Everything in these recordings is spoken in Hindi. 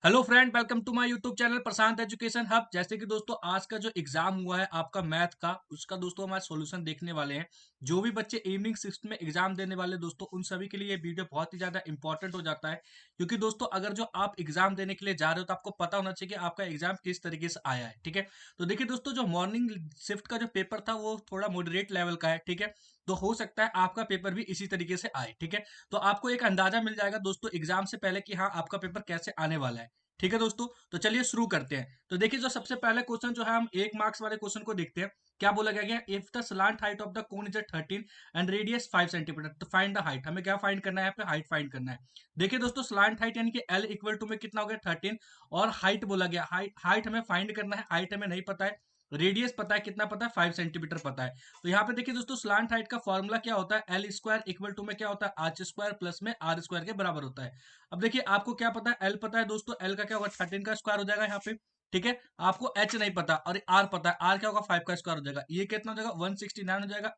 Hello friend, welcome to my YouTube channel Prashant education hub. जैसे कि दोस्तों आज का जो एग्जाम हुआ है आपका मैथ का, उसका दोस्तों हमारे सॉल्यूशन देखने वाले हैं। जो भी बच्चे इवनिंग शिफ्ट में एग्जाम देने वाले दोस्तों, उन सभी के लिए ये वीडियो बहुत ही ज्यादा इंपॉर्टेंट हो जाता है। क्योंकि दोस्तों अगर जो आप एग्जाम देने के लिए जा रहे हो तो आपको पता होना चाहिए कि आपका एग्जाम किस तरीके से आया है। ठीक है, तो देखिए दोस्तों, जो मॉर्निंग शिफ्ट का जो पेपर था वो थोड़ा मॉडरेट लेवल का है। ठीक है, तो हो सकता है आपका पेपर भी इसी तरीके से आए। ठीक है, तो आपको एक अंदाजा मिल जाएगा दोस्तों एग्जाम से पहले कि हाँ आपका पेपर कैसे आने वाला है। ठीक है दोस्तों, तो चलिए शुरू करते हैं। तो देखिए, जो सबसे पहले क्वेश्चन जो है हम 1 मार्क्स वाले क्वेश्चन को देखते हैं। क्या बोला गया, if the slant height of the cone is 13 and radius 5 centimetre, तो फाइंड द हाइट। हमें क्या फाइंड करना है, यहाँ पे हाइट फाइंड करना है। देखिए दोस्तों, स्लांट हाइट यानी कि एल इक्वल टू में कितना हो गया 13, और हाइट बोला गया, हाइट हमें फाइंड करना है। हाइट हमें नहीं पता है, रेडियस पता है, कितना पता है 5 सेंटीमीटर पता है। तो यहाँ पे देखिए दोस्तों, स्लांट हाइट का फॉर्मूला क्या होता है, एल स्क्वायर इक्वल टू में क्या होता है आर स्क्वायर प्लस में आर स्क्वायर के बराबर होता है। अब देखिए, आपको क्या पता है, एल पता है दोस्तों, एल का क्या होगा 13 का स्क्वायर हो जाएगा यहाँ पे। ठीक है, आपको एच नहीं पता और आर पता है, आर क्या होगा 5 का स्क्वायर हो जाएगा। ये कितना हो जाएगा 169 हो जाएगा,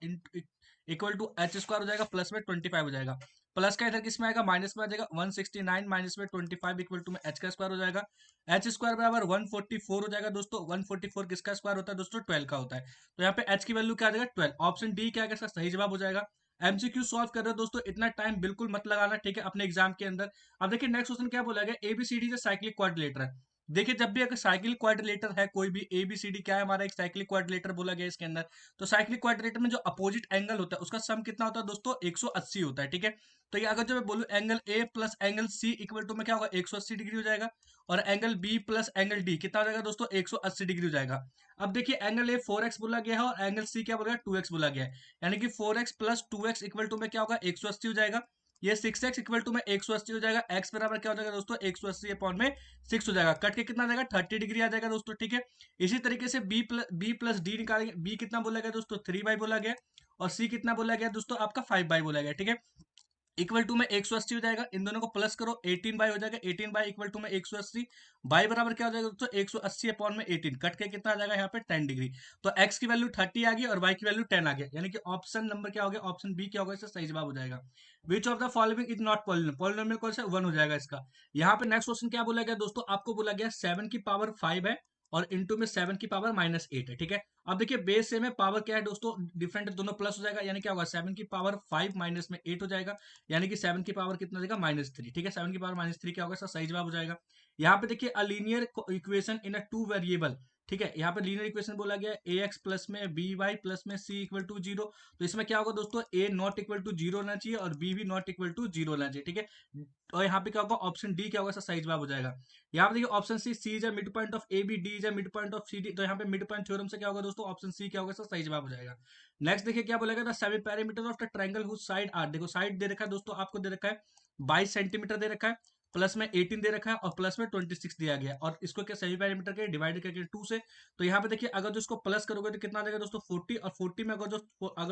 इक्वल टू एच स्क्वायर हो जाएगा प्लस में 25 हो जाएगा। प्लस का इधर किसमें आएगा, माइनस में आ जाएगा। 169 माइनस में 25 इक्वल टू में एच का स्क्वायर हो जाएगा। एच स्क्वायर बराबर 144 हो जाएगा दोस्तों। 144 किसका स्क्वायर होता है दोस्तों, 12 का होता है। तो यहाँ पे एच की वैल्यू क्या आ जाएगा 12। ऑप्शन डी क्या आएगा, इसका सही जवाब हो जाएगा। एमसीक्यू सॉल्व कर रहे हो दोस्तों, इतना टाइम बिल्कुल मत लगाना। ठीक है, अपने एग्जाम के अंदर। अब देखिए नेक्स्ट क्वेश्चन क्या बोला गया, एबीसीडी जो साइक्लिक क्वाड्रिलेटर है। देखिए, जब भी अगर साइक्लिक क्वाड्रिलेटर है कोई भी, एबीसीडी क्या है हमारा, एक साइक्लिक क्वाड्रिलेटर बोला गया इसके अंदर। तो साइक्लिक क्वाड्रिलेटर में जो अपोजिट एंगल होता है उसका सम कितना होता है दोस्तों, 180 होता है। ठीक है, तो ये अगर जो मैं बोलूं angle A plus angle C equal to में क्या होगा 180 डिग्री हो जाएगा। और angle B plus angle D कितना हो जाएगा दोस्तों, 180 डिग्री हो जाएगा। अब देखिए, एंगल ए 4x बोला गया है और एंगल सी क्या बोला गया 2x बोला गया है। यानी कि 4x plus 2x equal to में क्या होगा 180 हो जाएगा। ये 6x इक्वल टू में 180 हो जाएगा। x बराबर क्या हो जाएगा दोस्तों, 180 अपॉन में 6 हो जाएगा। कट के कितना आ जाएगा 30 डिग्री आ जाएगा दोस्तों। ठीक है, इसी तरीके से b प्लस डी निकालेंगे। b कितना बोला गया दोस्तों 3 बाई बोला गया, और c कितना बोला गया दोस्तों आपका 5 बाई बोला गया। ठीक है, इक्वल टू में 180 हो जाएगा, इन दोनों को प्लस करो 18 बाई हो जाएगा। 18 बाई इक्वल टू में 180, बाई बराबर क्या हो जाएगा दोस्तों 180 अपॉन में 18, कट के कितना आ जाएगा यहाँ पे 10 डिग्री। तो x की वैल्यू 30 आ गई और y की वैल्यू 10 आ गया। यानी कि ऑप्शन नंबर क्या हो गया, ऑप्शन बी क्या होगा, इसका सही जवाब हो जाएगा। विच of the following is not polynomial, polynomial कौन सा 1 हो जाएगा इसका। यहाँ पे नेक्स्ट क्वेश्चन क्या बोला गया दोस्तों, आपको बोला गया 7 की पावर 5 है और इंटू में 7 की पावर -8 है। ठीक है, अब देखिए बेस से में पावर क्या है दोस्तों, डिफरेंट दोनों प्लस हो जाएगा। यानी क्या होगा 7 की पावर 5 माइनस में 8 हो जाएगा। यानी कि 7 की पावर कितना देगा -3। ठीक है, 7 की पावर -3 क्या होगा, इसका सही जवाब हो जाएगा। यहाँ पे देखिए a linear equation in a two variable. ठीक है, यहाँ पे लीनियर इक्वेशन बोला गया ए एक्स प्लस में बी वाई प्लस में सी इक्वल टू 0। तो इसमें क्या होगा दोस्तों, ए नॉट इक्वल टू 0 होना चाहिए और बी भी नॉट इक्वल टू 0 होना चाहिए। ठीक है, और यहाँ पे क्या होगा ऑप्शन डी क्या होगा, इसका सही जवाब हो जाएगा। यहाँ पे देखिए option C is a midpoint of A B, D is a midpoint of C D. तो यहाँ पे मिड पॉइंट थ्योरम से क्या होगा दोस्तों, ऑप्शन सी क्या होगा, इसका सही जवाब हो जाएगा। नेक्स्ट देखिए क्या बोलेगा, the semi parameter of the triangle whose sides are. देखो साइड दे रखा है दोस्तों, आपको दे रखा है 22 सेंटीमीटर दे रखा है, प्लस में 18 दे रखा है और प्लस में 26 दिया गया है। और इसको क्या सेमी पैरामीटर के डिवाइड करके 2 से। तो यहाँ पे देखिए अगर जो इसको प्लस करोगे तो कितना आ जाएगा दोस्तों 40, और 40 में अगर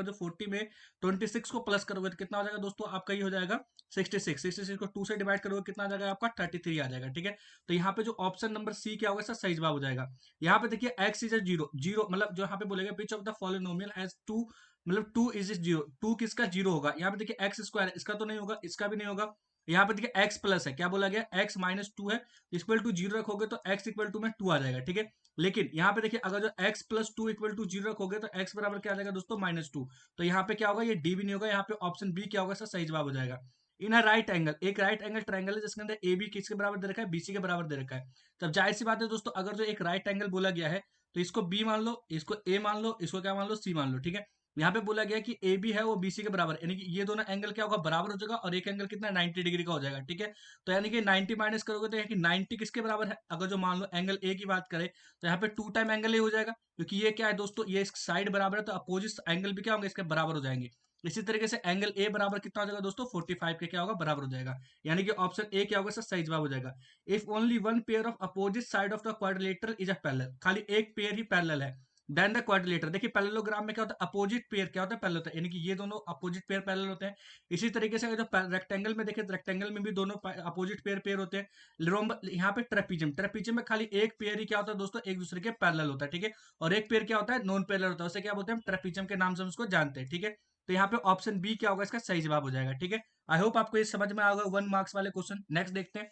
जो 40 में 26 को प्लस करोगे तो कितना हो जाएगा दोस्तों आपका, ये हो जाएगा 66। 66 को 2 से डिवाइड करोगे कितना आ जाएगा आपका 33 आ जाएगा। ठीक है, तो यहाँ पे जो ऑप्शन नंबर सी क्या होगा, इसका सही जवाब हो जाएगा। यहाँ पे देखिए एक्स इज जीरो, जीरो मतलब जो यहाँ पे बोलेगा which of the following has two, मतलब 2 इज जीरो, 2 किसका जीरो होगा। यहाँ पे देखिए एक्स स्क्वायर, इसका तो नहीं होगा, इसका भी नहीं होगा। यहाँ पे देखिए एक्स प्लस है, क्या बोला गया एक्स माइनस 2 है, इक्वल टू 0 रखोगे तो एक्स इक्वल टू में 2 आ जाएगा। ठीक है, लेकिन यहाँ पे देखिए अगर जो एक्स प्लस 2 इक्वल टू 0 रखोगे तो एक्स बराबर क्या आ जाएगा दोस्तों -2। तो यहाँ पे क्या होगा, ये डी भी नहीं होगा। यहाँ पे ऑप्शन बी क्या होगा, इसका सही जवाब हो जाएगा। इन अ राइट एंगल, एक राइट एंगल ट्रायंगल है जिसके अंदर ए बी किसके बराबर दे रखा है, बीसी के बराबर दे रखा है। तब जाहिर सी बात है दोस्तों, अगर जो एक राइट एंगल बोला गया है तो इसको बी मान लो, इसको ए मान लो, इसको क्या मान लो सी मान लो। ठीक है, यहाँ पे बोला गया कि ए बी है वो बीसी के बराबर, यानी कि ये दोनों एंगल क्या होगा बराबर हो जाएगा और एक एंगल कितना 90 डिग्री का हो जाएगा। ठीक है, तो यानी कि 90 माइनस करोगे तो कि 90 किसके बराबर है, अगर जो मान लो एंगल ए की बात करें तो यहाँ पे 2 टाइम एंगल ए हो जाएगा, क्योंकि ये क्या है दोस्तों, ये साइड बराबर है तो अपोजिट एंगल भी क्या होंगे इसके बराबर हो जाएंगे। इसी तरीके से एंगल ए बराबर कितना हो जाएगा दोस्तों 45 के क्या होगा बराबर हो जाएगा। यानी कि ऑप्शन ए क्या होगा, सर सही जवाब हो जाएगा। If only one pair of opposite side of the quadrilateral is a parallel, खाली एक पेयर ही पैरेलल है देन द क्वाड्रिलेटर। देखिए पैरेललोग्राम में क्या होता है, अपोजिट पेयर क्या होता है पैरेलल होता है, यानी कि ये दोनों अपोजिट पेयर पैरेलल होते हैं। इसी तरीके से अगर जो रेक्टेंगल में देखें तो रेक्टेंगल में भी दोनों अपोजिट पेयर पेयर होते हैं। यहाँ पे ट्रेपीजियम, ट्रेपीजियम में खाली एक पेयर ही क्या होता है दोस्तों एक दूसरे के पैरेलल होता है। ठीक है, और एक पेयर क्या होता है नॉन पैरेलल होता है, उसे क्या बोलते हैं ट्रेपीजियम के नाम से हम उसको जानते हैं। ठीक है, तो यहाँ पे ऑप्शन बी क्या होगा, इसका सही जवाब हो जाएगा। ठीक है, आई होप आपको ये समझ में आएगा 1 मार्क्स वाले क्वेश्चन। नेक्स्ट देखते हैं।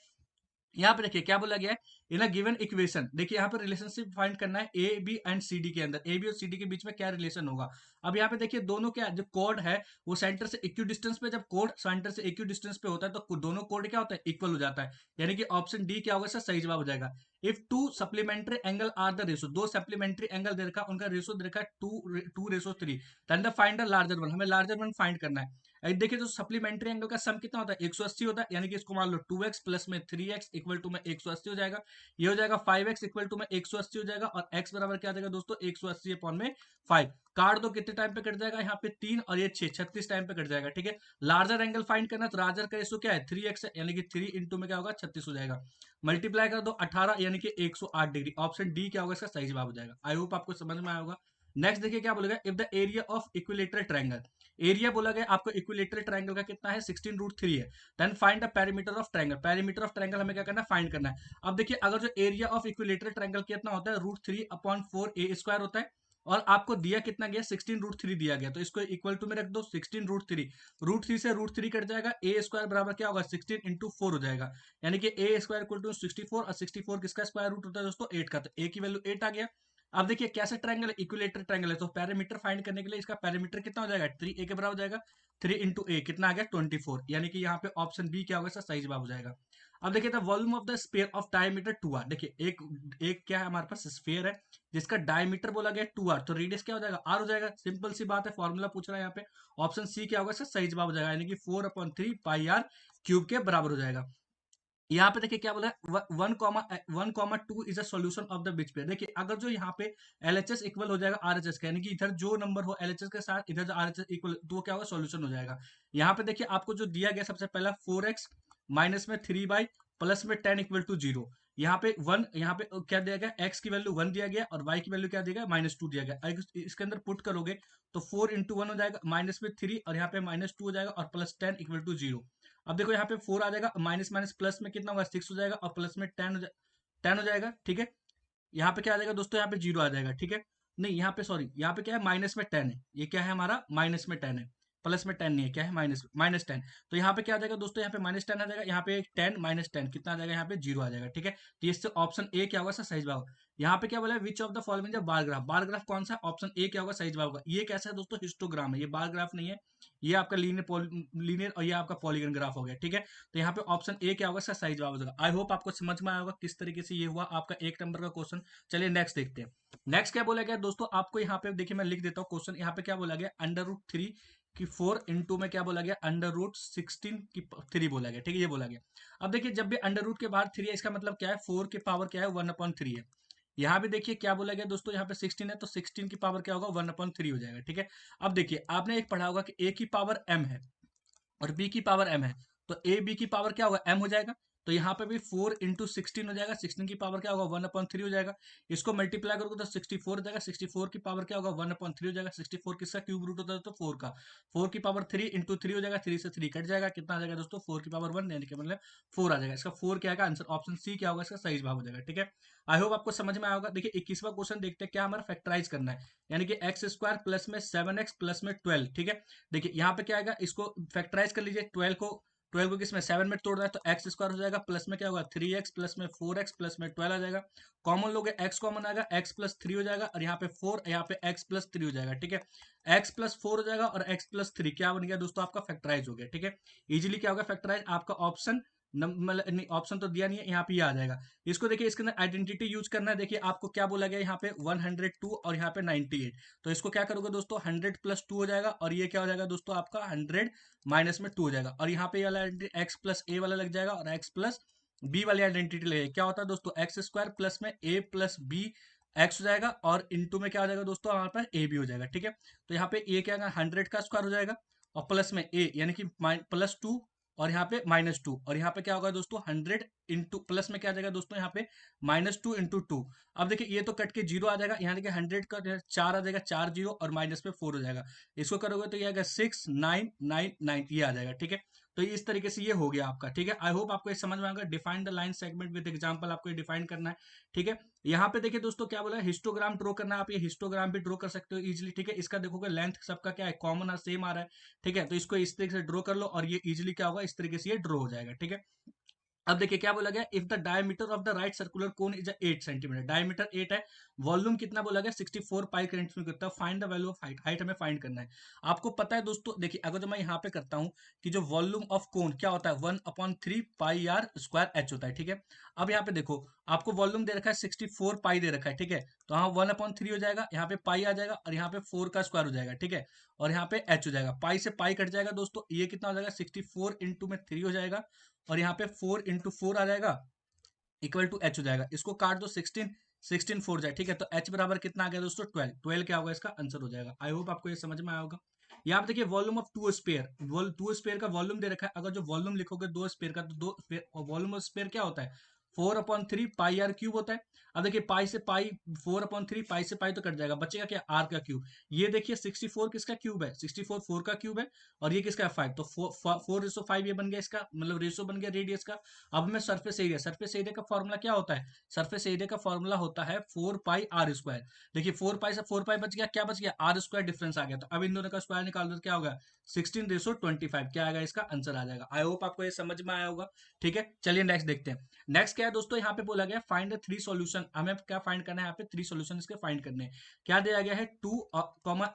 यहाँ पे देखिए क्या बोला गया है, इन अ गिवन इक्वेशन, देखिए यहाँ पे रिलेशनशिप फाइंड करना है A B and C D के अंदर, ए बी और सी डी के बीच में क्या रिलेशन होगा। अब यहाँ पे देखिए दोनों क्या जो कोड है वो सेंटर से इक्वी डिस्टेंस पे, जब कोड सेंटर से इक्वी डिस्टेंस पे होता है तो दोनों कोड क्या होता है, इक्वल हो जाता है, यानी कि ऑप्शन डी क्या होगा, सर सही जवाब हो जाएगा। If two supplementary angle are the ratio, दो सप्लीमेंट्री एंगल दे रखा, उनका रेशो दे रखा two ratio three, then the find the larger one, हमें लार्जर वन फाइंड करना है। देखिए जो सप्लीमेंट्री एंगल का सम कितना होता है, 180 होता है, यानी कि इसको मान लो 2x प्लस में 3x इक्वल टू में 180 हो जाएगा, ये हो जाएगा 5x इक्वल टू में 180 हो जाएगा, और x बराबर क्या आ जाएगा दोस्तों, 180 अपॉन में 5। काट दो, कितने टाइम पे कट जाएगा, यहाँ पे 3 और ये 6, 36 टाइम पे कट जाएगा, ठीक है। लार्जर एंगल फाइंड करना, तो लार्जर का रेशो क्या है, 3x है, यानी कि 3 इंटू में क्या होगा, 36 हो जाएगा। मल्टीप्लाई कर दो 18, यानी कि 108 डिग्री, ऑप्शन डी क्या होगा, इसका सही जवाब हो जाएगा। आई होप आपको समझ में आया होगा। नेक्स्ट देखिए क्या बोलेगा, if the area of equilateral triangle, area बोला गया आपको इक्विलेटरल ट्रायंगल का कितना है, 16√3 है। Then find the perimeter of triangle, perimeter of triangle हमें क्या करना है, फाइंड करना है। अब देखिए अगर जो एरिया ऑफ इक्विलेटरल ट्रायंगल कितना होता है, √3/4 a² होता है, और आपको दिया कितना गया, 16√3 दिया गया, तो इसको इक्वल टू में रख दो 16√3, √3 से √3 कट जाएगा, a² बराबर क्या होगा, 16 इंटू 4 हो जाएगा, यानी कि a² इक्वल टू 64, और 64 किसका स्क्वायर रूट होता है दोस्तों, 8 का, तो a की वैल्यू 8 आ गया। अब देखिए कैसे ट्रायंगल, इक्विलेटरल ट्रायंगल है, तो पैरामीटर फाइंड करने के लिए इसका पैरामीटर कितना हो जाएगा, 3a के बराबर हो जाएगा, 3 इंटू ए कितना आ गया, 24, यानी कि यहाँ पे ऑप्शन बी क्या होगा, इसका सही जवाब हो जाएगा। अब देखिए the volume of the sphere of diameter 2r, देखिए एक एक क्या है हमारे पास स्फीयर है जिसका डायमीटर बोला गया 2r, तो रेडियस क्या हो जाएगा, r हो जाएगा, सिंपल सी बात है, फॉर्मूला पूछ रहा है यहाँ पे, ऑप्शन सी क्या होगा, इसका सही जवाब हो जाएगा, यानी कि 4/3 πr³ के बराबर हो जाएगा। यहाँ पे देखिए क्या बोला है, 1,1,2 is a solution of the which pair, देखिए अगर जो यहाँ पे LHS इक्वल हो जाएगा RHS का, यानी कि इधर जो नंबर हो LHS के साथ इधर जो RHS इक्वल, तो वो क्या होगा, सॉल्यूशन हो जाएगा। यहाँ पे देखिए आपको जो दिया गया सबसे पहला 4x माइनस में 3y प्लस में 10 इक्वल टू 0, यहाँ पे 1, यहाँ पे क्या दिया गया, x की वैल्यू 1 दिया गया और y की वैल्यू क्या दिया गया, -2 दिया गया। इसके अंदर पुट करोगे तो 4 इंटू 1 हो जाएगा, माइनस में 3 और यहाँ पे -2 हो जाएगा, और प्लस 10 इक्वल टू 0। अब देखो यहाँ पे 4 आ जाएगा, माइनस माइनस प्लस में कितना होगा, 6 हो जाएगा, और प्लस में 10 हो जाएगा, ठीक है। यहाँ पे क्या आ जाएगा दोस्तों, यहाँ पे 0 आ जाएगा, ठीक है। नहीं यहाँ पे सॉरी, यहाँ पे क्या है, माइनस में 10 है, ये क्या है हमारा, माइनस में 10 है, प्लस में 10 नहीं है, क्या है, माइनस माइनस 10। तो यहाँ पे क्या आ जाएगा दोस्तों, यहाँ पे -10 आ जाएगा, यहाँ पे 10 -10 कितना आ जाएगा, यहाँ पे 0 आ जाएगा, ठीक है। तो इससे ऑप्शन ए क्या होगा, सर सही जवाब। यहाँ पे क्या बोला है, विच of the following bar graph कौन सा, ऑप्शन ए क्या होगा, सही जवाब होगा। ये कैसा है दोस्तों, हिस्टोग्राम है, ये बार ग्राफ नहीं है, ये आपका लीनियर और ये आपका पॉलीगन ग्राफ हो गया, ठीक है। तो यहाँ पे ऑप्शन ए क्या होगा, इसका सही जवाब हो जाएगा। आई होप आपको समझ में आया होगा किस तरीके से ये हुआ आपका 1 नंबर का क्वेश्चन। चलिए नेक्स्ट देखते हैं। नेक्स्ट क्या बोला गया दोस्तों, आपको यहाँ पे देखिए मैं लिख देता हूँ क्वेश्चन, यहाँ पे क्या बोला गया, √3 की 4 इंटू में क्या बोला गया, √16 की 3 बोला गया, ठीक है, ये बोला गया। अब देखिए जब भी अंडर रूट के बाद 3 है, इसका मतलब क्या है, 4 की पावर क्या है, 1/3 है। यहाँ पे देखिए क्या बोला गया दोस्तों, यहाँ पे 16 है, तो 16 की पावर क्या होगा, 1/3 हो जाएगा, ठीक है। अब देखिए आपने एक पढ़ा होगा कि a की पावर m है और b की पावर m है, तो a b की पावर क्या होगा, m हो जाएगा। तो यहाँ पे भी 4 इंटू 16 हो जाएगा, 16 की पावर क्या होगा, 1/3 हो जाएगा। इसको मल्टीप्लाई करोगे तो 64 हो जाएगा, 64 की पावर क्या होगा, 1/3 हो जाएगा। 64 किसका क्यूब रूट होता है तो 4 का, 4 की पावर 3 इंटू 3 हो जाएगा, 3 से 3 कट जाएगा, कितना आ जाएगा दोस्तों, 4 की पावर 1, यानी कि मतलब 4 आ जाएगा। इसका 4 क्या आएगा आंसर, ऑप्शन सी क्या होगा, इसका सही जवाब हो जाएगा, ठीक है। आई होप आपको समझ में आएगा। देखिए 21वां क्वेश्चन देखते हैं, क्या हमारा फैक्टराइज करना है, यानी कि x² प्लस में 7x प्लस में 12, ठीक है। देखिए यहाँ पे क्या आएगा, इसको फैक्टराइज कर लीजिए, 12 को किसमें 7 में तोड़ रहा है, तो x² हो जाएगा, प्लस में क्या होगा 3x प्लस में 4x प्लस में 12 आ जाएगा। कॉमन लोगे x कॉमन आएगा, x प्लस 3 हो जाएगा, और यहाँ पे 4, यहाँ पे x प्लस 3 हो जाएगा, ठीक है। x प्लस 4 हो जाएगा और x प्लस 3 क्या बन गया दोस्तों, आपका फैक्टराइज हो गया, ठीक है। इजिली क्या होगा फैक्टराइज, आपका ऑप्शन मतलब ऑप्शन तो दिया नहीं है, यहाँ पे आ जाएगा। इसको देखिए इसके अंदर आइडेंटिटी यूज करना है, देखिए आपको क्या बोला गया यहाँ पे 102 और यहाँ पे 98, तो इसको क्या करोगे दोस्तों, 100 प्लस 2 हो जाएगा, और ये क्या हो जाएगा दोस्तों आपका 100 माइनस में 2 हो जाएगा, और यहाँ पे वाला x प्लस ए वाला लग जाएगा, और x प्लस बी वाली आइडेंटिटी लगेगी। क्या होता है दोस्तों, x² प्लस में a प्लस बी एक्स हो जाएगा, और इंटू में क्या हो जाएगा दोस्तों, हमारे पास ए भी हो जाएगा, ठीक है। तो यहाँ पे ए क्या है, 100 का स्क्वायर हो जाएगा, और प्लस में ए यानी कि +2, और यहाँ पे -2, और यहाँ पे क्या होगा दोस्तों 100 इंटू प्लस में क्या आ जाएगा दोस्तों, यहाँ पे -2 इंटू 2। अब देखिए ये तो कट के 0 आ जाएगा, यहाँ देखिए 100 का 4 आ जाएगा, 4 0 और माइनस में 4 हो जाएगा। इसको करोगे तो ये आएगा 6999, ये आ जाएगा, ठीक है। तो इस तरीके से ये हो गया आपका, ठीक है। आई होप आपको ये समझ में आएगा। Define the line segment with example, आपको ये डिफाइन करना है, ठीक है। यहाँ पे देखिए दोस्तों क्या बोला है, हिस्टोग्राम ड्रॉ करना है, आप ये हिस्टोग्राम भी ड्रॉ कर सकते हो इजीली, ठीक है। इसका देखोगे लेंथ सबका क्या है, कॉमन सेम आ रहा है, ठीक है। तो इसको इस तरीके से ड्रॉ कर लो, और ये इजीली क्या होगा, इस तरीके से ये ड्रॉ हो जाएगा, ठीक है। अब देखिए क्या बोला गया, if the diameter of the right circular cone is 8 centimetre, diameter 8 है, वॉल्यूम कितना बोला गया 64 पाई करंट में करता है, find the value of height, height हमें फाइंड करना है। आपको पता है दोस्तों, देखिए अगर जो मैं यहाँ पे करता हूँ कि जो वॉल्यूम ऑफ कोन क्या होता है 1/3 पाई आर स्क्वायर एच होता है, ठीक है। अब यहाँ पे देखो आपको वॉल्यूम दे रखा है 64 पाई दे रखा है, ठीक है। तो यहाँ 1/3 हो जाएगा, यहाँ पे पाई आ जाएगा और यहाँ पे 4 का स्क्वायर हो जाएगा, ठीक है। और यहाँ पे एच हो जाएगा, पाई से पाई कट जाएगा दोस्तों, ये कितना हो जाएगा 64 इंटू में 3 हो जाएगा, और यहाँ पे 4 इंटू 4 आ जाएगा, इक्वल टू एच हो जाएगा। इसको काट दो, 16 16 4 जाए, ठीक है। तो एच बराबर कितना आ गया दोस्तों 12, 12 क्या होगा इसका आंसर हो जाएगा। आई होप आपको ये समझ में आया होगा। यहाँ पे देखिए volume of two sphere, two sphere का वॉल्यूम दे रखा है, अगर जो वॉल्यूम लिखोगे दो स्पेयर का, तो दो वॉल्यूम ऑफ स्पेयर क्या होता है 4/3 पाई आर क्यूब होता है। अब देखिए पाई से पाई, 4/3 पाई से पाई तो कट जाएगा, बचेगा क्या आर का क्यूब। ये देखिए 64 किसका क्यूब है, 64 4 का क्यूब है, और ये किसका है 5, तो 4:5 ये बन गया इसका, मतलब रेशियो बन गया रेडियस का। अब हमें सरफेस एरिया, सरफेस एरिया का फॉर्मूला क्या होता है, सरफेस एरिया का फॉर्मूला होता है 4 पाई आर स्क्वायर। देखिए 4 पाई से 4 पाई बच गया, क्या बच गया आर स्क्वायर डिफरेंस आ गया, तो अब इन दोनों का स्क्वायर निकाल दो तो क्या होगा 16:25, क्या आएगा इसका आंसर आ जाएगा। आई होप आपको ये समझ में आया होगा, ठीक है। चलिए नेक्स्ट देखते हैं। नेक्स्ट क्या है दोस्तों, यहाँ पे बोला गया फाइंड द 3 सॉल्यूशन, हमें क्या फाइंड करना है, यहाँ पे 3 सॉल्यूशन इसके फाइंड करने हैं। क्या दिया गया है 2,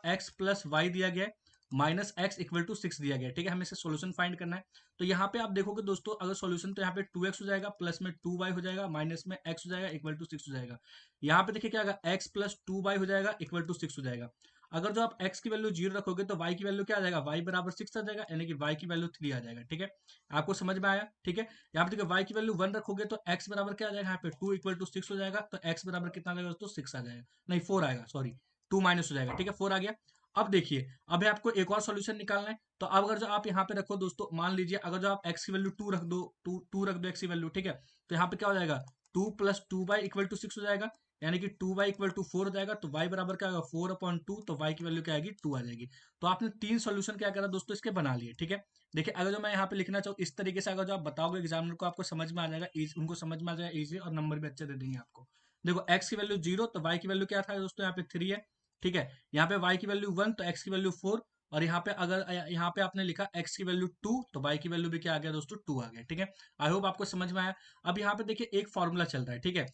x + y दिया गया है, -x = 6 दिया गया है, ठीक है। हमें इसे सॉल्यूशन फाइंड करना है। तो यहाँ पे आप देखोगे दोस्तों, अगर सॉल्यूशन तो यहाँ पे 2x हो जाएगा, प्लस में 2y हो जाएगा, माइनस में x हो जाएगा, इक्वल टू 6 हो जाएगा। यहाँ पे देखिए क्या होगा, x + 2y हो जाएगा, इक्वल टू 6 हो जाएगा। अगर जो आप x की वैल्यू 0 रखोगे तो y की वैल्यू क्या आ जाएगा, y बराबर 6 आ जाएगा, यानी कि y की वैल्यू 3 आ जाएगा, ठीक है। आपको समझ में आया, ठीक है। यहाँ पे देखिए y की वैल्यू 1 रखोगे तो x बराबर क्या आ जाएगा, यहाँ पे 2 = 6 हो जाएगा, तो x बराबर कितना आ जाएगा दोस्तों 6 आ जाएगा, नहीं 4 आएगा, सॉरी 2 माइनस हो जाएगा, ठीक है 4 आ गया। अब देखिए अभी आपको एक और सॉल्यूशन निकालना है। तो अब अगर जो आप यहाँ पे रखो दोस्तों, मान लीजिए अगर जो आप x की वैल्यू 2 रख दो, 2 रख दो x की वैल्यू, ठीक है। तो यहाँ पे क्या हो जाएगा 2 + 2y = 6 हो जाएगा, यानी कि 2y = 4 हो जाएगा, तो y बराबर क्या होगा 4/2, तो y की वैल्यू क्या आएगी 2 आ जाएगी। तो आपने 3 सॉल्यूशन क्या करा दोस्तों इसके बना लिए, ठीक है। देखिए अगर जो मैं यहाँ पे लिखना चाहूँ इस तरीके से, अगर जो आप बताओगे एग्जामिनर को, आपको समझ में आ जाएगा, उनको समझ में आ जाएगा इजी, और नंबर भी अच्छे दे देंगे आपको। देखो x की वैल्यू 0, तो y की वैल्यू क्या था दोस्तों यहाँ पे 3 है, ठीक है। यहाँ पे y की वैल्यू 1, तो x की वैल्यू 4, और यहाँ पे अगर यहाँ पे आपने लिखा x की वैल्यू 2, तो y की वैल्यू भी क्या आ गया दोस्तों 2 आ गया, ठीक है। आई होप आपको समझ में आया। अब यहाँ पे देखिए एक फॉर्मूला चल रहा है, ठीक है।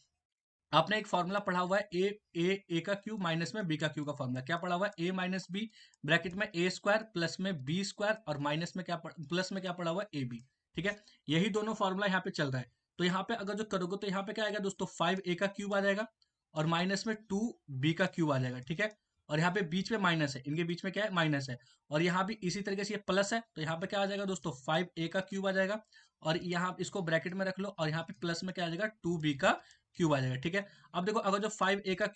आपने एक फॉर्मूला पढ़ा हुआ है ए का क्यूब माइनस में बी का क्यूब का फॉर्मूला क्या पढ़ा हुआ है, ए माइनस बी ब्रैकेट में ए स्क्वायर प्लस में बी स्क्वायर, और माइनस में क्या प्लस में क्या पढ़ा हुआ है ए बी, ठीक है। यही दोनों फॉर्मूला यहाँ पे चल रहा है। तो यहाँ पे अगर जो करोगे तो यहाँ पे क्या आएगा दोस्तों 5a का क्यूब आ जाएगा, और माइनस में 2b का क्यूब आ जाएगा, ठीक है। और यहाँ पे बीच में माइनस है, इनके बीच में क्या है माइनस है, और यहाँ भी इसी तरीके से ये प्लस है, तो यहाँ पे क्या आ जाएगा दोस्तों 5a का क्यूब आ जाएगा, और यहाँ इसको ब्रैकेट में रख लो, और यहाँ पे प्लस में क्या आ जाएगा 2b का क्यूब आ जाएगा, ठीक है। अब देखो अगर जो 5a का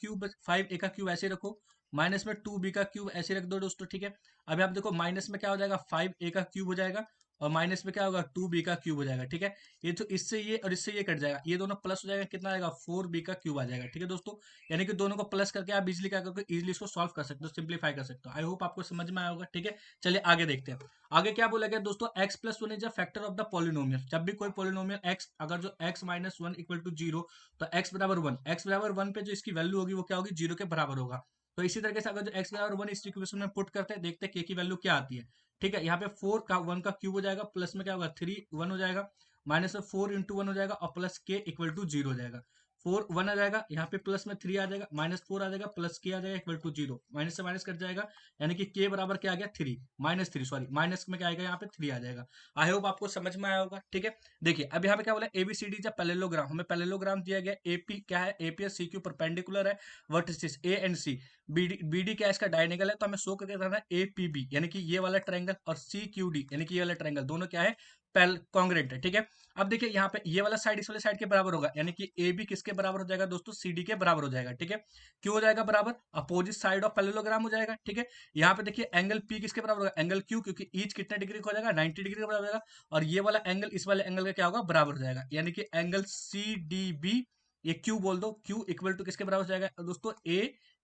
क्यूब ऐसे रखो, माइनस में 2b का क्यूब ऐसे रख दो दोस्तों, ठीक है। अभी आप देखो माइनस में क्या हो जाएगा 5a का क्यूब हो जाएगा, और माइनस में क्या होगा 2b का क्यूब हो जाएगा, ठीक है। ये तो इससे ये और इससे ये कट जाएगा, ये दोनों प्लस हो जाएगा, कितना आएगा 4b का क्यूब आ जाएगा, ठीक है दोस्तों। यानी कि दोनों को प्लस करके आप इजिली क्या करोगे, इजिली इसको सॉल्व कर सकते हो, सिंप्लीफाई कर सकते हो। आई होप आपको समझ में आया होगा, ठीक है। चलिए आगे देखते हैं। आगे क्या बोला गया दोस्तों, x + 1 is a factor of the polynomial. जब भी कोई पॉलिनोमियल x, अगर जो x - 1 = 0, तो x बराबर 1, x बराबर 1 पे जो इसकी वैल्यू होगी वो क्या होगी 0 के बराबर होगा। तो इसी तरीके से अगर जो x बराबर 1 इस इक्वेशन में पुट करते हैं, देखते हैं k की वैल्यू क्या आती है, ठीक है। यहाँ पे 4 का 1 का क्यूब हो जाएगा, प्लस में क्या होगा 3 1 हो जाएगा, माइनस में 4 × 1 हो जाएगा, और प्लस k = 0 हो जाएगा। 4 1 आ जाएगा, यहाँ पे प्लस में 3 आ जाएगा, -4 आ जाएगा, प्लस k आ जाएगा, इक्वल टू 0, माइनस से माइनस कट जाएगा, यानी कि k बराबर क्या आ गया 3, -3 सॉरी, माइनस में क्या आएगा यहाँ पे 3 आ जाएगा। आई होप आपको समझ में आया होगा, ठीक है। देखिए अब यहाँ पे क्या बोला ABCD इज अ पैरेललोग्राम, हमें पैरेललोग्राम दिया गया, AP क्या है, AP और CQ परपेंडिकुलर है, vertices A and C, BD क्या है इसका डायनेगल है, तो हमें शो करके बताना है APB, यानी कि ये वाला ट्रायंगल, और CQD यानी कि ये वाला ट्रायंगल, दोनों क्या है पैल कॉन्ग्रेंट है, ठीक है। अब देखिए यहाँ पे ये वाला साइड इस वाले साइड के बराबर होगा, यानी कि ए बी किसके बराबर हो जाएगा दोस्तों CD के बराबर हो जाएगा, ठीक है। क्यों हो जाएगा बराबर, अपोजिट साइड ऑफ पैरेललोग्राम हो जाएगा, ठीक है। यहाँ पे देखिए एंगल P किसके बराबर होगा, एंगल Q, क्योंकि ईच कितने डिग्री का हो जाएगा 90 डिग्री का बराबर हो जाएगा, और ये वाला एंगल इस वाले एंगल का क्या होगा बराबर हो जाएगा, यानी कि एंगल CDB, ये Q बोल दो, Q इक्वल टू किसके बराबर हो जाएगा दोस्तों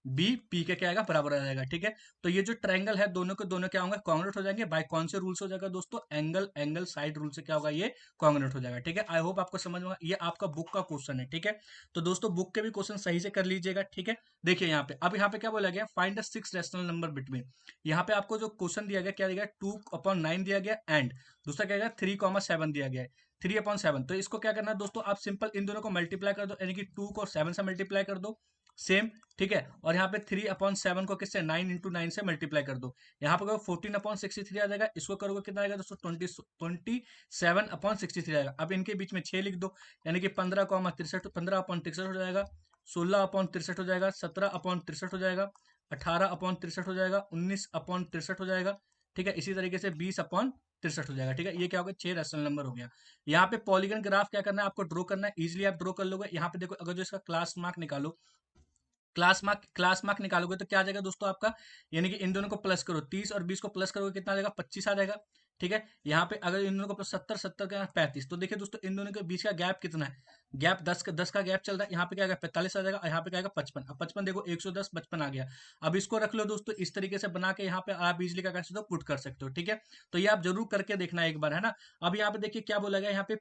बी पी के क्या आएगा बराबर आ जाएगा। ठीक है, तो ये जो ट्रायंगल है दोनों के दोनों क्या होंगे कॉन्ग्रुएंट हो जाएंगे। बाय कौन से रूल से हो जाएगा दोस्तों, एंगल एंगल साइड रूल से क्या होगा ये कॉन्ग्रुएंट हो जाएगा। ठीक है, आई होप आपको समझ में ये आपका बुक का क्वेश्चन है। ठीक है, तो दोस्तों बुक के भी क्वेश्चन सही से कर लीजिएगा। ठीक है, देखिए यहाँ पे अब यहाँ पे क्या बोला गया, find the 6 rational number between. यहाँ पे आपको जो क्वेश्चन दिया गया क्या दिया गया, 2/9 दिया गया एंड दूसरा क्या गया 3,7 दिया गया है, 3/7। तो इसको क्या करना है दोस्तों, आप सिंपल इन दोनों को मल्टीप्लाई कर दो, यानी कि 2 को 7 से मल्टीप्लाई कर दो सेम। ठीक है, और यहाँ पे 3/7 को किससे 9 × 9 से मल्टीप्लाई कर दो। यहाँ पे 14/63 आ जाएगा, इसको करोगे कितना आएगा दोस्तों 27/63 आएगा। अब इनके बीच में 6 लिख दो, यानी कि 15,63 15/63 हो जाएगा, 16/63 हो जाएगा, 17/63 हो जाएगा, 18/63 हो जाएगा, 19/63 हो जाएगा। ठीक है, इसी तरीके से 20/63 हो जाएगा। ठीक है, ये क्या हो गया 6 रैशनल नंबर हो गया। यहाँ पे पॉलीगन ग्राफ क्या करना है आपको ड्रॉ करना है, इजिली आप ड्रॉ कर लोगे। यहाँ पे देखो अगर जो इसका क्लास मार्क निकालो, क्लास मार्क निकालोगे तो क्या आ जाएगा दोस्तों आपका, यानी कि इन दोनों को प्लस करो, 30 और 20 को प्लस करोगे कितना आ जाएगा 25 आ जाएगा। ठीक है, यहाँ पे अगर इन दोनों को प्लस 70 70 का 35, तो देखिए दोस्तों इन दोनों के बीच का गैप कितना है, गैप 10 का गैप चल रहा है। यहाँ पे क्या आएगा 45 आ जाएगा, और यहाँ पे क्या आएगा 55। अब 55 देखो 110 55 आ गया। अब इसको रख लो दोस्तों, इस तरीके से बना के यहाँ पे आप इजिली क्या कर सकते हो पुट कर सकते हो। ठीक है, तो ये आप जरूर करके देखना एक बार, है ना। अब यहाँ पे देखिए क्या बोला गया, यहाँ पे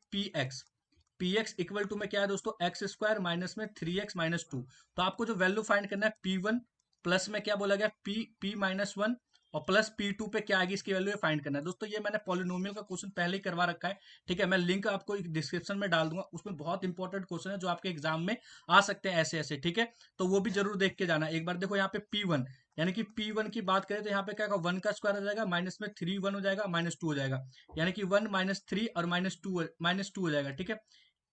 पी एक्स इक्वल टू में क्या है दोस्तों, एक्स स्क्वायर माइनस में 3x-2। तो आपको जो वैल्यू फाइंड करना है P1 प्लस में क्या बोला गया P-1 और प्लस P2 पे क्या आएगी इसकी वैल्यू फाइंड करना है। दोस्तों ये मैंने पॉलिनोमियल का क्वेश्चन पहले ही करवा रखा है। ठीक है, मैं लिंक आपको डिस्क्रिप्शन में डाल दूंगा, उसमें बहुत इंपॉर्टेंट क्वेश्चन है जो आपके एग्जाम में आ सकते हैं ऐसे ऐसे। ठीक है, तो वो भी जरूर देख के जाना एक बार। देखो यहाँ पे P1 यानी कि P1 की बात करें तो यहाँ पे क्या होगा 1 का स्क्वायर हो जाएगा, माइनस में 3 1 हो जाएगा, -2 हो जाएगा, यानी कि 1 -3 और -2 हो जाएगा। ठीक है,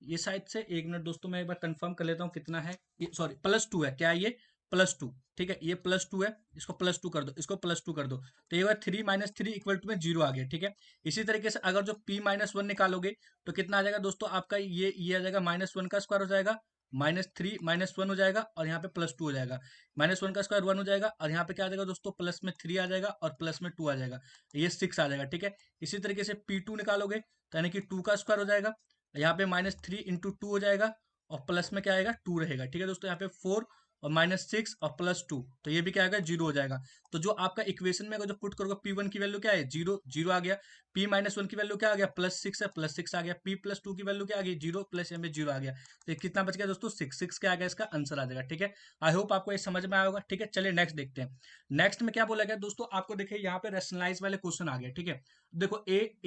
ये शायद से एक मिनट दोस्तों मैं एक बार कंफर्म कर लेता हूँ कितना है ये, सॉरी +2 है, क्या है ये +2। ठीक है, ये +2 है, इसको +2 कर दो, इसको +2 कर दो, तो ये 3 - 3 इक्वल टू में 0 आ गया। ठीक है, इसी तरीके से अगर जो P-1 निकालोगे तो कितना आ जाएगा दोस्तों आपका, ये आ जाएगा -1 का स्क्वायर हो जाएगा, -3 -1 हो जाएगा, और यहाँ पे +2 हो जाएगा। -1 का स्क्वायर 1 हो जाएगा, और यहाँ पे क्या आ जाएगा दोस्तों प्लस में 3 आ जाएगा और प्लस में 2 आ जाएगा, ये 6 आ जाएगा। ठीक है, इसी तरीके से P2 निकालोगे तो यानी कि 2 का स्क्वायर हो जाएगा, यहाँ पे -3 × 2 हो जाएगा, और प्लस में क्या आएगा 2 रहेगा। ठीक है दोस्तों, यहाँ पे 4 और -6 और +2, तो ये भी क्या आएगा 0 हो जाएगा। तो जो आपका इक्वेशन में अगर जो पुट करोगे P1 की वैल्यू क्या है 0 0 आ गया, P-1 की वैल्यू क्या आ गया +6 है, +6 आ गया, P+2 की वैल्यू क्या आ गई 0 प्लस यहाँ पे 0 आ गया, तो ये कितना बच गया दोस्तों 6 क्या आ गया इसका आंसर आ जाएगा। ठीक है, आई होप आपको ये समझ में आया होगा। ठीक है, चलिए नेक्स्ट देखते हैं। नेक्स्ट में क्या बोला गया दोस्तों आपको, देखिए यहाँ पे रेशनलाइज वाले क्वेश्चन आ गया। ठीक है, देखो ए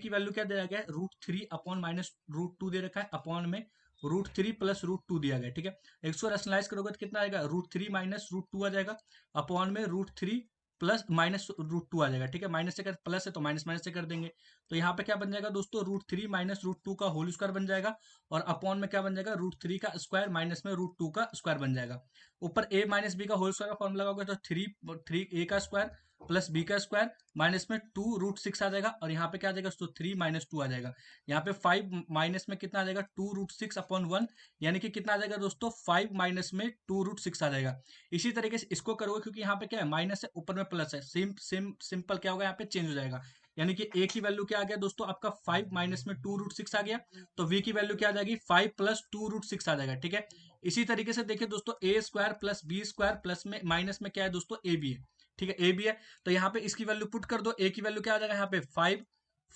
की वैल्यू क्या दिया गया है √3/-√2 दे रखा है, अपॉन में √3 + √2 दिया गया। ठीक है, इसको रेशनलाइज करोगे तो कितना आएगा √3 - √2 आ जाएगा, अपॉन में √3 प्लस माइनस √2 आ जाएगा। ठीक है, माइनस से कर प्लस है तो माइनस माइनस से कर देंगे, तो यहाँ पे क्या बन जाएगा दोस्तों √3 - √2 का होल स्क्वायर बन जाएगा, और अपॉन में क्या बन जाएगा √3 का स्क्वायर माइनस में √2 का स्क्वायर बन जाएगा। ऊपर a - b का होल स्क्वायर का फॉर्मूला लगाओगे तो 3 a का स्क्वायर प्लस b का स्क्वायर माइनस में 2 √6 आ जाएगा, और यहाँ पे क्या आ जाएगा दोस्तों 3 - 2 आ जाएगा। यहाँ पे 5 माइनस में कितना आ जाएगा 2 √6/1, यानी कि कितना आ जाएगा दोस्तों 5 माइनस में 2 √6 आ जाएगा। इसी तरीके से इसको करोगे, क्योंकि यहाँ पे क्या है माइनस है ऊपर में प्लस है, सिंपल क्या होगा यहाँ पे चेंज हो जाएगा, यानी कि a की वैल्यू क्या आ गया दोस्तों आपका 5 माइनस में 2 √6 आ गया, तो v की वैल्यू क्या आ जाएगी 5 प्लस 2 √6 आ जाएगा। ठीक है, इसी तरीके से देखिए दोस्तों a square plus B square plus में माइनस में क्या है दोस्तों ए बी है। ठीक है, ए बी है, तो यहाँ पे इसकी वैल्यू पुट कर दो, a की वैल्यू क्या आ जाएगा यहाँ पे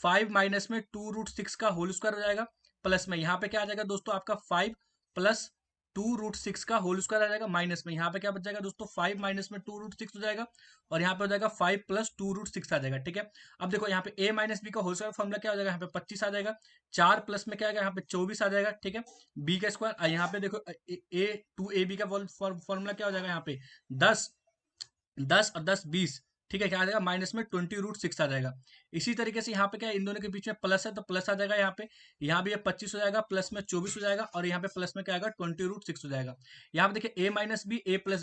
5 माइनस में 2 √6 का होल स्क्वायर हो जाएगा, प्लस में यहाँ पे क्या आ जाएगा दोस्तों आपका 5 प्लस 2 √6 का होल स्क्वायर आ जाएगा, माइनस में यहाँ पे क्या बच जाएगा दोस्तों 5 माइनस में 2 √6 हो जाएगा, और यहाँ पे हो जाएगा 5 प्लस 2 √6 आ जाएगा। ठीक है, अब देखो यहाँ पे a - b का होल स्क्वायर फॉर्मूला क्या हो जाएगा यहाँ पे 25 आ जाएगा, 4 प्लस में क्या आएगा यहाँ पे 24 आ जाएगा। ठीक है, b का स्क्वायर यहाँ पे देखो a2ab का फॉर्मूला क्या हो जाएगा यहाँ पे 10 10 और 10 20। ठीक है, क्या आ जाएगा माइनस में 20 √6 आ जाएगा। इसी तरीके से यहाँ पे क्या है इन दोनों के बीच में प्लस है तो प्लस आ जाएगा, यहाँ भी ये 25 हो जाएगा, प्लस में 24 हो जाएगा, और यहाँ पे प्लस में क्या आएगा 20 √6 हो जाएगा। यहाँ पे देखिए a -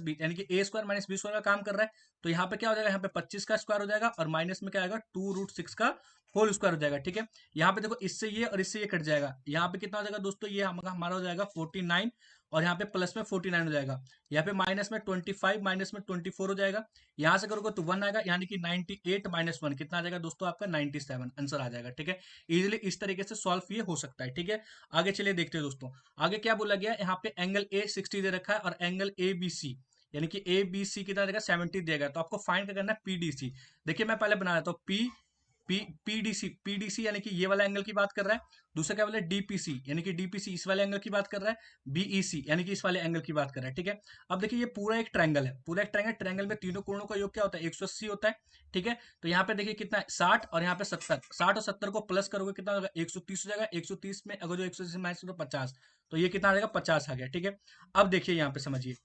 b यानी कि a square minus B square का काम कर रहा है, तो यहाँ पे क्या हो जाएगा यहाँ पे 25 का स्क्वायर हो जाएगा, और माइनस में क्या आएगा 2 √6 का होल स्क्वायर हो जाएगा। ठीक है, यहाँ पे देखो इससे ये और इससे ये कट जाएगा, यहाँ पे कितना हो जाएगा दोस्तों ये हमारा हो जाएगा 49, और यहाँ पे प्लस में 49 हो जाएगा, यहाँ पे माइनस में 25 माइनस में 24 हो जाएगा, यहाँ से करोगे तो 1 आएगा, यानी कि 98 - 1 कितना आ जाएगा दोस्तों आपका 97 आंसर आ जाएगा। ठीक है, इजीली इस तरीके से सॉल्व ये हो सकता है। ठीक है, आगे चलिए देखते हैं दोस्तों, आगे क्या बोला गया यहाँ पे एंगल A 60 दे रखा है और एंगल ABC यानी कि ए बी सी कितना देगा 70 देगा, तो आपको फाइंड करना है पीडीसी। देखिए मैं पहले बना देता हूँ, पीडीसी, पीडीसी यानी कि ये वाला एंगल की बात कर रहा है। दूसरा क्या बोला, डीपीसी यानी कि डीपीसी इस वाले एंगल की बात कर रहा है। बीईसी यानी कि इस वाले एंगल की बात कर रहा है, ठीक है। अब देखिए ये पूरा एक ट्रायंगल है, पूरा एक ट्रायंगल, ट्रायंगल में तीनों कोणों का योग क्या होता है, 180 होता है, ठीक है। तो यहाँ पे देखिए कितना है 60 और यहाँ पे 70, 60 और 70 को प्लस करोगे कितना होगा 130 हो जाएगा। 130 में अगर जो 180 माइनस करो 50, तो ये कितना आ जाएगा 50 आ गया, ठीक है। अब देखिए यहाँ पे समझिए,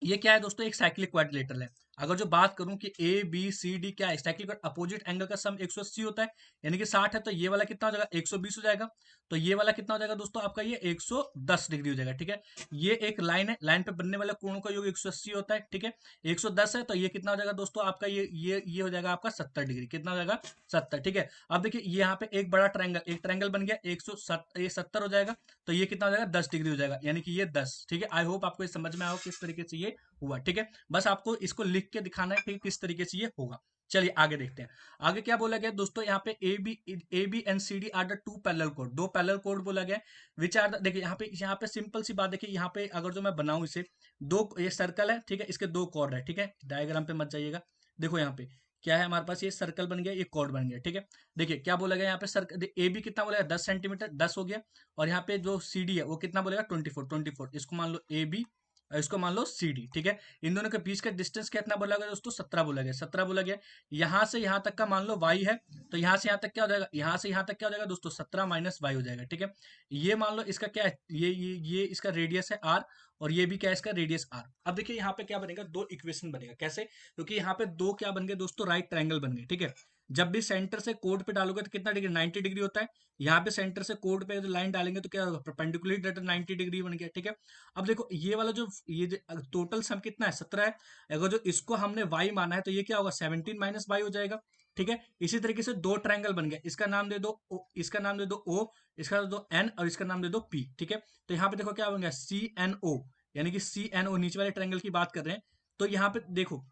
ये क्या है दोस्तों, एक साइक्लिक क्वाड्रिलेटरल है। अगर जो बात करूं कि ए बी सी डी क्या है, साइक्लिक अपोजिट एंगल का सम 180 होता है, यानी कि 60 है तो ये वाला कितना हो जाएगा 120 हो जाएगा। तो ये वाला कितना हो जाएगा दोस्तों आपका, ये 110 डिग्री हो जाएगा, ठीक है। ये एक लाइन है, लाइन पे बनने वाले कोणों का योग 180 होता है, ठीक है। 110 है तो ये कितना हो जाएगा दोस्तों आपका, ये हो जाएगा आपका 70 डिग्री, कितना हो जाएगा 70, ठीक है। अब देखिए ये यहाँ पे एक बड़ा ट्रायंगल, एक ट्रायंगल बन गया, 170 हो जाएगा, तो ये कितना हो जाएगा 10 डिग्री हो जाएगा, यानी कि ये 10, ठीक है। आई होप आपको ये समझ में आओ किस तरीके से ये हुआ, ठीक है। बस आपको इसको लिख के दिखाना है कि किस तरीके से ये होगा। चलिए आगे देखते हैं। आगे क्या बोला गया दोस्तों, यहाँ पे A B and C D are the two parallel कोड, दो पैरेलल कोड बोला गया, विच आर देखिए यहाँ पे सिंपल सी बात देखिए, यहाँ पे अगर जो मैं बनाऊं इसे, दो ये सर्कल है, ठीक है, इसके दो कॉर्ड है, ठीक है। डायग्राम पे मत जाइएगा, देखो यहाँ पे क्या है हमारे पास, ये सर्कल बन गया, ये कॉर्ड बन गया, ठीक है। देखिए क्या बोला गया यहाँ पे, सर्कल ए बी कितना बोला 10 सेंटीमीटर, 10 हो गया। और यहाँ पे जो सी डी है वो कितना बोलेगा 24, इसको मान लो ए बी, इसको मान लो सी डी, ठीक है। इन दोनों के बीच का डिस्टेंस कितना बोला गया दोस्तों, 17 बोला गया, 17 बोला गया। यहाँ से यहाँ तक का मान लो y है, तो यहाँ से यहाँ तक क्या हो जाएगा, यहाँ से यहाँ तक क्या हो जाएगा दोस्तों 17 माइनस वाई हो जाएगा, ठीक है। ये मान लो इसका क्या है, ये इसका रेडियस है r, और ये भी क्या है इसका रेडियस r। अब देखिए यहाँ पे क्या बनेगा, दो इक्वेशन बनेगा, कैसे, क्योंकि यहाँ पे दो क्या बन गए दोस्तों, राइट ट्रायंगल बन गए, ठीक है। जब भी सेंटर से कोड पे डालोगे तो कितना डिग्री, 90 डिग्री होता है। यहाँ पे सेंटर से कोड पे लाइन डालेंगे तो क्या होगा, परपेंडिकुलर डायरेक्ट 90 डिग्री बन गया, ठीक है। अब देखो ये वाला जो ये टोटल सम कितना है 17 है, अगर जो इसको हमने y माना है तो ये क्या होगा 17 माइनस वाई हो जाएगा, ठीक है। इसी तरीके से दो ट्रायंगल बन गया, इसका नाम दे दो O, इसका नाम दे दो O, इसका दे दो N और इसका नाम दे दो P, ठीक है। तो यहाँ पे देखो क्या बन गया CNO, यानी कि CNO नीचे वाले ट्रायंगल की बात कर रहे हैं। तो यहाँ पे देखो,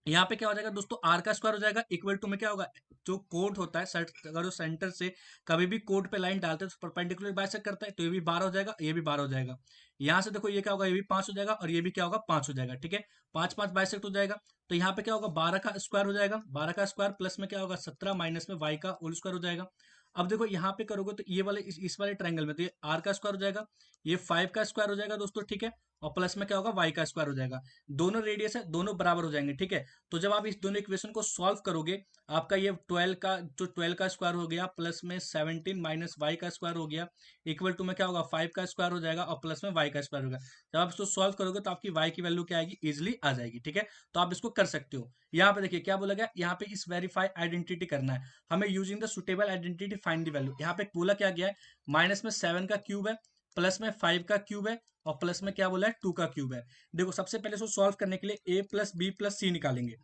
यहाँ पे क्या हो जाएगा दोस्तों, आर का स्क्वायर हो जाएगा, इक्वल टू में क्या होगा, जो कोड होता है अगर जो सेंटर से कभी भी कोड पे लाइन डालते हैं तो परपेंडिकुलर बाइसेक्ट करता है, तो ये भी 12 हो जाएगा, ये भी 12 हो जाएगा। यहाँ से देखो ये क्या होगा, ये भी 5 हो जाएगा और ये भी क्या होगा 5 हो जाएगा, ठीक है। 5 5 बाइसेक्ट हो जाएगा, तो यहाँ पे क्या होगा 12 का स्क्वायर हो जाएगा, 12 का स्क्वायर प्लस में क्या होगा 17 माइनस में वाई का होल स्क्वायर हो जाएगा। अब देखो यहाँ पे करोगे तो ये वाले इस वाले ट्रायंगल में तो ये आर का स्क्वायर हो जाएगा, ये 5 का स्क्वायर हो जाएगा दोस्तों, ठीक है। और प्लस में क्या होगा वाई का स्क्वायर हो जाएगा, दोनों रेडियस है, दोनों बराबर हो जाएंगे, ठीक है। तो जब आप इस दोनों इक्वेशन को सॉल्व करोगे, आपका ये 12 का स्क्वायर हो गया, प्लस में 17 माइनस वाई का स्क्वायर हो गया, इक्वल टू में क्या होगा 5 का स्क्वायर हो जाएगा और प्लस में वाई का स्क्वायर होगा। जब आप इसको सॉल्व करोगे तो आपकी वाई की वैल्यू क्या आएगी, इजिली आ जाएगी, ठीक है। तो आप इसको कर सकते हो। यहाँ पे देखिए क्या बोला गया, यहाँ पे इस वेरीफाई आइडेंटिटी करना है हमें, using the suitable identity find the value. यहाँ पे बोला क्या गया है, माइनस में 7 का क्यूब है, प्लस में 5 का क्यूब है, और प्लस में क्या बोला है 2 का क्यूब है। देखो सबसे पहले इसको सॉल्व करने के लिए a प्लस बी प्लस सी निकालेंगे।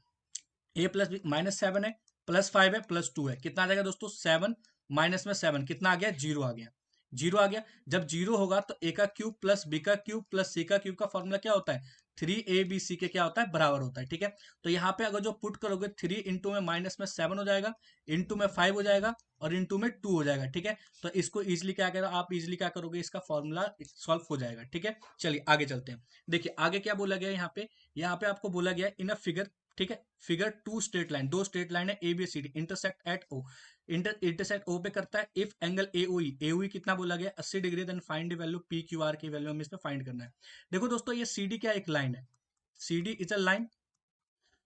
a प्लस बी -7 है, प्लस 5 है, प्लस 2 है, कितना आ जाएगा दोस्तों 7 माइनस में 7 कितना आ गया, जीरो आ गया, जीरो आ गया। जब जीरो होगा तो a का क्यूब प्लस बी का क्यूब प्लस सी का क्यूब का फॉर्मूला क्या होता है, 3ab के क्या होता है बराबर होता है, ठीक है। तो यहाँ पे अगर जो पुट करोगे 3 इंटू में माइनस में 7 हो जाएगा, इंटू में 5 हो जाएगा, और इंटू में 2 हो जाएगा, ठीक है। तो इसको इजिली क्या करो आप, इजिली क्या करोगे, इसका फॉर्मूला सॉल्व हो जाएगा, ठीक है। चलिए आगे चलते हैं। देखिए आगे क्या बोला गया यहाँ पे आपको बोला गया इन अ फिगर, ठीक है। फिगर टू स्ट्रेट लाइन, दो स्ट्रेट लाइन है A B C D, intersect at O, intersect O पे करता है इफ एंगल ए ओ कितना बोला गया 80 degree, then find the value P Q R की वैल्यू हमें इसमें फाइंड करना है। देखो दोस्तों ये सी डी क्या एक लाइन है, C D is a line,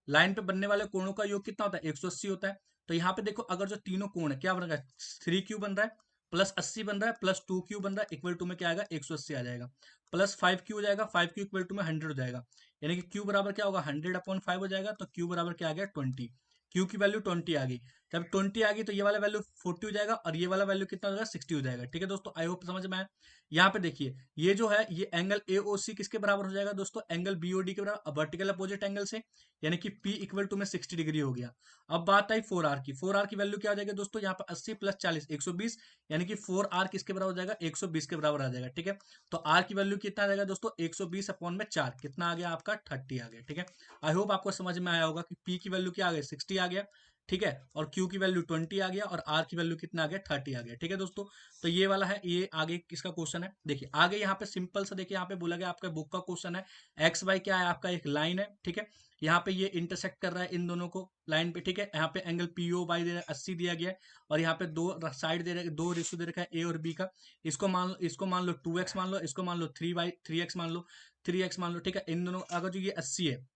line पे बनने वाले कोणों का योग कितना होता है 180 होता है। तो यहाँ पे देखो अगर जो तीनों कोण है क्या बन रहा है, 3 क्यू बन रहा है, प्लस 80 बन रहा है, प्लस 2 क्यू बन रहा है, इक्वल टू में क्या आएगा 180 आ जाएगा, प्लस 5 क्यू हो जाएगा, 5 क्यू इक्वल टू में 100 हो जाएगा, यानी कि क्यू बराबर क्या होगा 100/5 हो जाएगा। तो क्यू बराबर क्या आ गया 20, क्यू की वैल्यू 20 आ गई। जब 20 आ गई तो ये वाला वैल्यू 40 हो जाएगा और ये वाला वैल्यू कितना हो जाएगा 60 हो जाएगा, ठीक है दोस्तों। आई होप समझ में आया। यहाँ पे देखिए ये जो है ये एंगल एओसी किसके बराबर हो जाएगा दोस्तों, एंगल बीओडी के बराबर, वर्टिकल अपोजिट एंगल से, यानी कि P इक्वल टू में 60 डिग्री हो गया। अब बात आई 4R की, 4R की वैल्यू क्या हो जाएगी दोस्तों, यहाँ पर 80 प्लस 40 120, यानी कि 4R किसके बराबर हो जाएगा 120 के बराबर आ जाएगा, ठीक है। तो R की वैल्यू कितना आ जाएगा दोस्तों 120 अपॉन में 4 कितना आ गया आपका 30 आ गया, ठीक है। आई होप आपको समझ में आया होगा कि P की वैल्यू क्या आ गई 60 आ गया, ठीक है, और Q की वैल्यू 20 आ गया और R की वैल्यू कितना आ गया 30 आ गया। ठीक है दोस्तों, तो ये वाला है, ये आगे किसका क्वेश्चन है। देखिए आगे यहाँ पे सिंपल सा, देखिए यहाँ पे बोला गया आपका बुक का क्वेश्चन है, एक्स वाई क्या है आपका एक लाइन है। ठीक है, यहाँ पे ये इंटरसेक्ट कर रहा है इन दोनों को लाइन पे। ठीक है, यहाँ पे एंगल पीओ बाई दे रहा है 80 दिया गया है, और यहाँ पे दो साइड दे रहे, दो रेशियो दे रखा है ए और बी का। इसको मान लो 2x मान लो, इसको मान लो 3x मान लो, 3x मान लो। ठीक है, इन दोनों अगर जो ये 80 है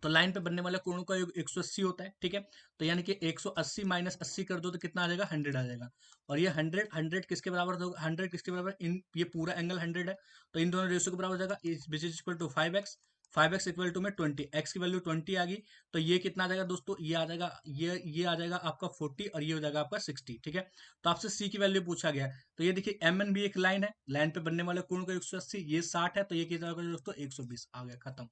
तो लाइन पे बनने वाले कोणों का योग 180 होता है। ठीक है, तो यानी कि 180 माइनस 80 कर दो तो कितना आ जाएगा 100 आ जाएगा। और ये 100 किसके बराबर होगा, 100 किसके बराबर, इन ये पूरा एंगल 100 है, तो इन दोनों रेशियो के बराबर हो जाएगा, which is equal to 5x। 5x equal to में 20, x की वैल्यू 20 आ गई, तो ये कितना आ जाएगा दोस्तों, ये आ जाएगा, ये आ जाएगा आपका 40 और ये हो जाएगा आपका 60। ठीक है, तो आपसे c की वैल्यू पूछा गया है, तो ये देखिए एम एन भी एक लाइन है, लाइन पे बनने वाले कोण का 180, ये 60 है, तो ये कितना होगा दोस्तों 120 आ गया, खत्म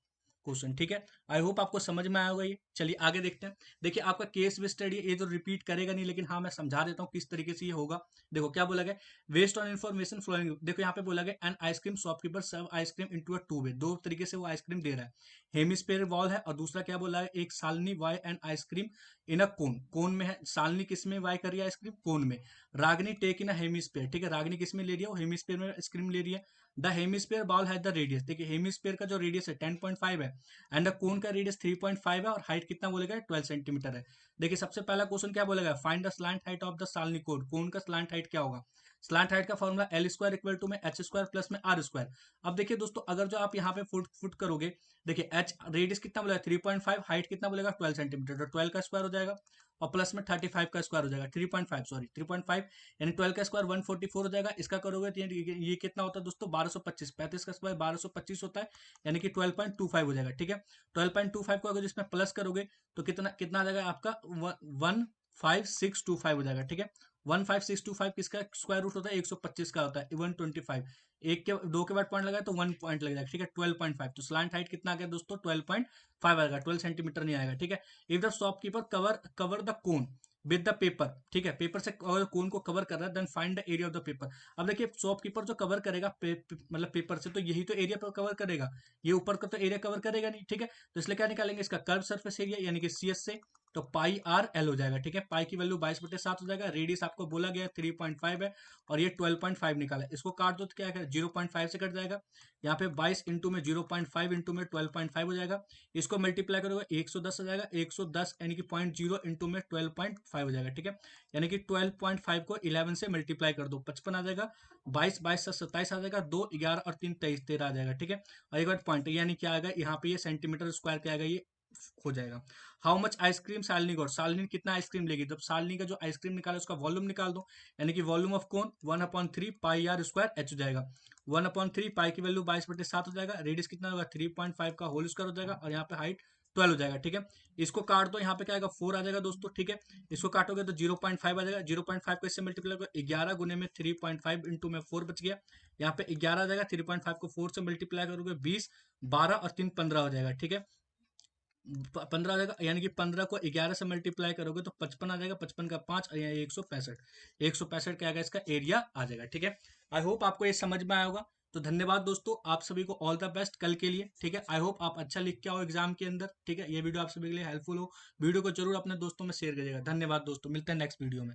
क्वेश्चन। ठीक है, आई होप आपको समझ में आया होगा ये। चलिए आगे देखते हैं। देखिए आपका केस बेस्ड स्टडी ये तो रिपीट करेगा नहीं, लेकिन हाँ मैं समझा देता हूँ किस तरीके से ये होगा। देखो क्या बोला गया, वेस्ट ऑन इन्फॉर्मेशन फ्लोइंग। देखो यहाँ पे बोला गया an ice cream shopkeeper serve ice cream into a two way, दो तरीके से वो आइसक्रीम दे रहा है। हेमिस्फेयर वॉल है, और दूसरा क्या बोला है, एक सालनी वाई एंड आइसक्रीम इन अ कोन, कोन में है। सालनी किस में वाई कर रही है आइसक्रीम, कोन में। रागनी टेक इन अ हेमिस्फेयर, ठीक है, रागनी किस में ले रही है, वो हेमिस्फेयर में आइसक्रीम ले रही है। The hemisphere ball has the radius, देखिए हेमिस्फेयर का जो रेडियस है 10.5 है, एंड द कोन का रेडियस 3.5 है, और हाइट कितना बोलेगा 12 सेंटीमीटर है। देखिए सबसे पहला क्वेश्चन क्या बोलेगा, find the slant height of the सालनी कोन, कोन का स्लैंट हाइट क्या होगा। स्लैंट हाइट का formula L square equal to में एच स्क्वायर प्लस में आर स्क्वायर। अब देखिए दोस्तों, अगर जो आप यहाँ पे फुट फुट करोगे, देखिए एच रेडियस कितना बोलेगा 3.5, हाइट कितना बोलेगा 12 सेंटीमीटर, तो 12 का स्क्वायर हो जाएगा, और प्लस में 35 का स्क्वायर हो जाएगा, 3.5 सॉरी 3.5, यानी 12 का स्क्वायर 144 हो जाएगा। इसका करोगे तो ये कितना होता है दोस्तों 1225, 35 का स्क्वायर 1225 होता है, यानी कि 12.25 हो जाएगा। ठीक है, 12.25 को अगर इसमें प्लस करोगे तो कितना कितना आ जाएगा आपका 15625 हो जाएगा। ठीक है, 15625 किसका स्क्वायर रूट होता है 125 का होता है 125, एक के दो के बाद पॉइंट लगाए तो 1 पॉइंट लग जाएगा। ठीक है, 12.5, तो स्लैंट हाइट कितना आ गया दोस्तों 12.5 आएगा, 12 सेंटीमीटर नहीं आएगा। ठीक है, if the shopkeeper cover the cone with the paper, ठीक है, पेपर से अगर कोन को कवर कर रहा है, then find the area of the paper. अब देखिए शॉपकीपर जो कवर करेगा मतलब पेपर से, तो यही तो एरिया पर कवर करेगा, ये ऊपर का तो एरिया कवर करेगा नहीं। ठीक है, तो इसलिए क्या निकालेंगे, इसका कर्व सरफेस एरिया यानी कि CS से, तो पाई आर एल हो जाएगा। ठीक है, पाई की वैल्यू 22/7 हो जाएगा, रेडियस आपको बोला गया 3.5 है, और ये 12.5 निकाला है, इसको काट दो तो क्या है 0.5 से कट जाएगा। यहाँ पे 22 इंटू में 0.5 इंटू में 12.5 हो जाएगा, इसको मल्टीप्लाई करोगे 110 हो जाएगा, 110 यानी कि 0.0 इंटू में 12.5 हो जाएगा। ठीक है, यानी कि 12.5 को 11 से मल्टीप्लाई कर दो 55 आ जाएगा, 22 22 से 27 आ जाएगा, 2 11 और 3 23 13 आ जाएगा। ठीक है, और एक बार पॉइंट यानी क्या आएगा यहाँ पे, ये सेंटीमीटर स्क्वायर क्या आएगा, ये हो जाएगा। How much ice cream Shalini got, Shalini कितना आइसक्रीम लेगी, जब सालनी का जो आइसक्रीम निकाला उसका वॉल्यूम निकाल दो, यानी कि volume of cone 1/3 pi R square H हो जाएगा। 1/3 पाई की वैल्यू 22/7 हो जाएगा, रेडियस कितना होगा 3.5 का होल स्क्वायर हो जाएगा, और यहाँ पे हाइट 12 हो जाएगा। ठीक है, इसको काट दो, यहाँ पे क्या आएगा 4 आ जाएगा दोस्तों। ठीक है, इसको काटोगे तो 0.5 आ जाएगा, 0.5 को इससे मल्टीप्लाई करो 11 गुने में 3.5 इंटू में 4 बच गया, यहाँ पे 11 आ जाएगा, 3.5 को 4 से मल्टीप्लाई करोगे 20, 12 और 3 15 हो जाएगा। ठीक है, 15 आ जाएगा, यानी कि 15 को 11 से मल्टीप्लाई करोगे तो 55 आ जाएगा, 55 का 5 और यहाँ 165, 165 क्या आएगा इसका एरिया आ जाएगा। ठीक है, आई होप आपको ये समझ में आया होगा। तो धन्यवाद दोस्तों, आप सभी को ऑल द बेस्ट कल के लिए। ठीक है, आई होप आप अच्छा लिख के आओ एग्जाम के अंदर। ठीक है, ये वीडियो आप सभी के लिए हेल्पफुल हो, वीडियो को जरूर अपने दोस्तों में शेयर करिएगा। धन्यवाद दोस्तों, मिलते हैं नेक्स्ट वीडियो में।